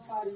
Sir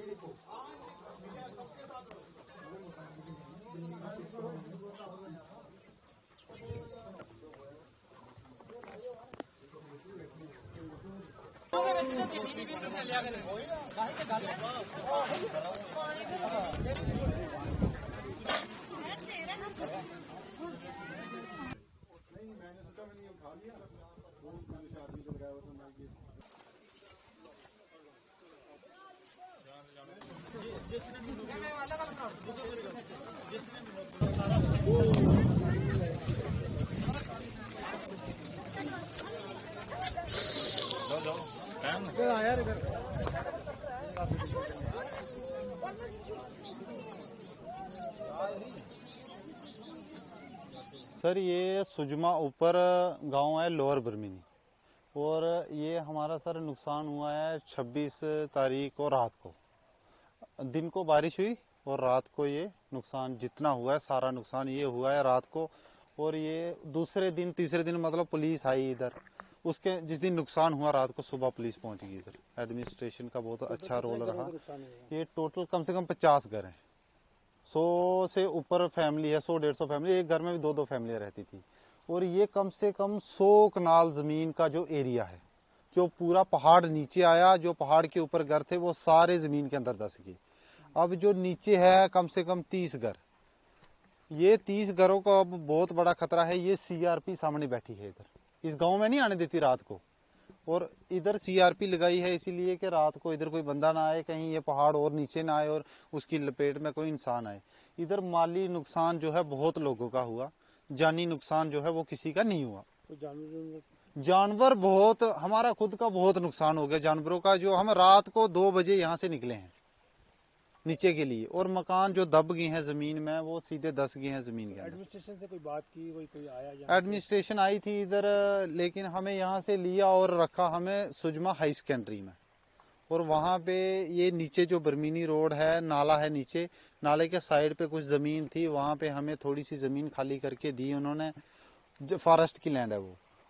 ये सुजमा ऊपर गांव है लोअर बर्मिनी और ये हमारा सर नुकसान हुआ है 26 तारीख को रात को। दिन को बारिश हुई और रात को ये नुकसान जितना हुआ है सारा नुकसान ये हुआ है रात को। और ये दूसरे दिन तीसरे दिन मतलब पुलिस आई इधर, उसके जिस दिन नुकसान हुआ रात को सुबह पुलिस पहुंच गई इधर। एडमिनिस्ट्रेशन का बहुत अच्छा रोल रहा। ये टोटल कम से कम 50 घर हैं, 100 से ऊपर फैमिली है, 100-150 फैमिली। एक घर में भी 2-2 फैमिलियां रहती थी। और ये कम से कम 100 कनाल जमीन का जो एरिया है, जो पूरा पहाड़ नीचे आया, जो पहाड़ के ऊपर घर थे वो सारे जमीन के अंदर धस गए। अब जो नीचे है कम से कम 30 घर, ये 30 घरों का अब बहुत बड़ा खतरा है। ये सीआरपी सामने बैठी है इधर, इस गांव में नहीं आने देती रात को। और इधर सीआरपी लगाई है इसीलिए कि रात को इधर कोई बंदा ना आए, कहीं ये पहाड़ और नीचे ना आए और उसकी लपेट में कोई इंसान आए। इधर माली नुकसान जो है बहुत लोगों का हुआ, जानी नुकसान जो है वो किसी का नहीं हुआ। जानवर बहुत, हमारा खुद का बहुत नुकसान हो गया जानवरों का। जो हम रात को 2 बजे यहाँ से निकले हैं नीचे के लिए, और मकान जो दब गए हैं जमीन में वो सीधे धस गए हैं जमीन के अंदर। एडमिनिस्ट्रेशन से कोई बात की, कोई आया? एडमिनिस्ट्रेशन आई थी इधर, लेकिन हमें यहाँ से लिया और रखा हमें सुजमा हाई सेकेंडरी में। और वहाँ पे ये नीचे जो बर्मिनी रोड है, नाला है नीचे, नाले के साइड पे कुछ जमीन थी, वहाँ पे हमें थोड़ी सी जमीन खाली करके दी उन्होंने। जो फॉरेस्ट की लैंड है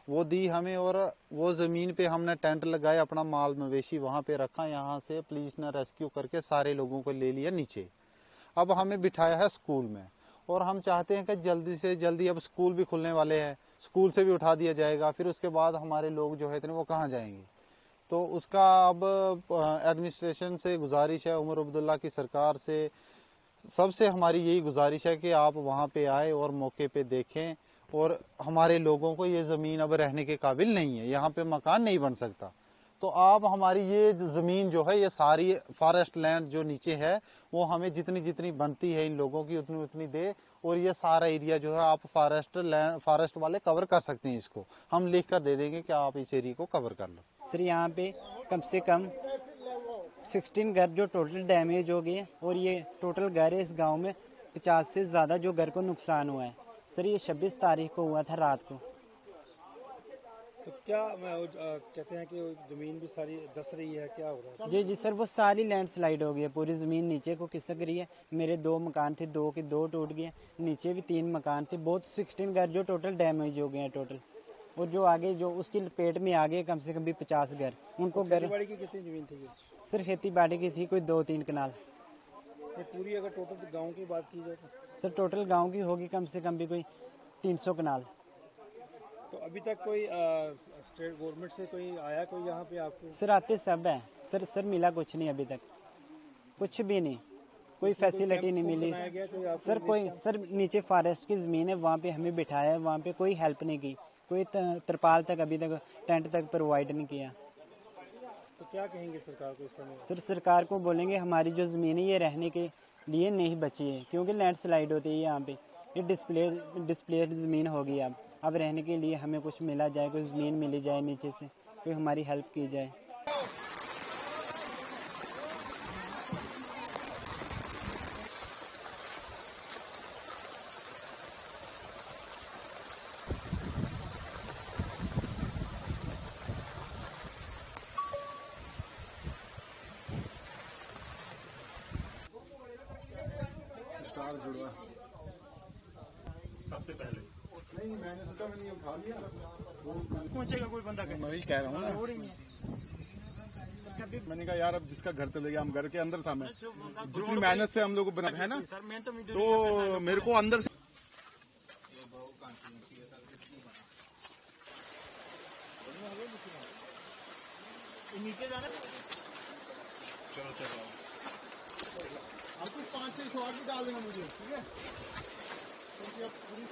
वो दी हमें। और वो जमीन पे हमने टेंट लगाए, अपना माल मवेशी वहाँ पे रखा। यहाँ से पुलिस ने रेस्क्यू करके सारे लोगों को ले लिया नीचे। अब हमें बिठाया है स्कूल में, और हम चाहते हैं कि जल्दी से जल्दी, अब स्कूल भी खुलने वाले हैं, स्कूल से भी उठा दिया जाएगा। फिर उसके बाद हमारे लोग जो है वो कहाँ जाएंगे। तो उसका अब एडमिनिस्ट्रेशन से गुजारिश है, उमर अब्दुल्ला की सरकार से, सबसे हमारी यही गुजारिश है कि आप वहाँ पे आए और मौके पे देखें। और हमारे लोगों को ये ज़मीन अब रहने के काबिल नहीं है, यहाँ पे मकान नहीं बन सकता। तो आप हमारी ये ज़मीन जो है, ये सारी फॉरेस्ट लैंड जो नीचे है, वो हमें जितनी जितनी बनती है इन लोगों की उतनी उतनी दे। और ये सारा एरिया जो है आप फॉरेस्ट वाले कवर कर सकते हैं। इसको हम लिख कर दे देंगे कि आप इस एरिया को कवर कर लो। सर यहाँ पे कम से कम 16 घर जो टोटल डैमेज हो गए, और ये टोटल घर है इस गांव में 50 से ज़्यादा जो घर को नुकसान हुआ है। सर ये 26 तारीख को हुआ था रात को। तो क्या कहते हैं कि जमीन भी सारी धस रही है, क्या हो रहा है? जी सर, वो सारी लैंडस्लाइड हो गई है, पूरी ज़मीन नीचे को खिसक रही है। मेरे 2 मकान थे, 2 के 2 टूट गए, नीचे भी 3 मकान थे। बहुत 16 घर जो टोटल डैमेज हो गए हैं टोटल। और जो आगे जो उसकी लपेट में आगे कम से कम भी 50 घर, उनको घर। खेती बाड़ी की कितनी जमीन थी? सर खेती बाड़ी की थी कोई 2-3 कनाल। पूरी अगर टोटल गांव की बात की जाए तो सर टोटल गांव की होगी कम से कम भी कोई 300 कनाल। तो अभी तक कोई स्टेट गवर्नमेंट से कोई आया कोई यहाँ पे आपको? सर आते सब है सर मिला कुछ नहीं अभी तक, कुछ भी नहीं, कोई फैसिलिटी नहीं मिली सर नीचे फॉरेस्ट की ज़मीन है, वहाँ पे हमें बिठाया है, वहाँ पे कोई हेल्प नहीं की, कोई तरपाल तक अभी तक, टेंट तक प्रोवाइड नहीं किया। तो क्या कहेंगे सरकार को इस समय? सर सरकार को बोलेंगे हमारी जो ज़मीन है ये रहने के लिए नहीं बची है, क्योंकि लैंडस्लाइड होती है यहाँ पे। ये डिस्प्ले ज़मीन होगी। अब रहने के लिए हमें कुछ मिला जाए, कोई ज़मीन मिली जाए नीचे से, कोई हमारी हेल्प की जाए। सबसे पहले नहीं, मैंने सोचा मैंने उठा लिया, पहुंचेगा कोई बंदा कैसे? मैं भी कह रहा हूँ ना। मैंने कहा यार अब जिसका घर चले गया, हम घर के अंदर था मैं, जितनी मेहनत से हम लोग को बना है ना, तो मेरे को अंदर से नीचे जाना। चलो चलो आपको 5-6 शॉट भी डाल देना मुझे, ठीक है, क्योंकि अब पूरी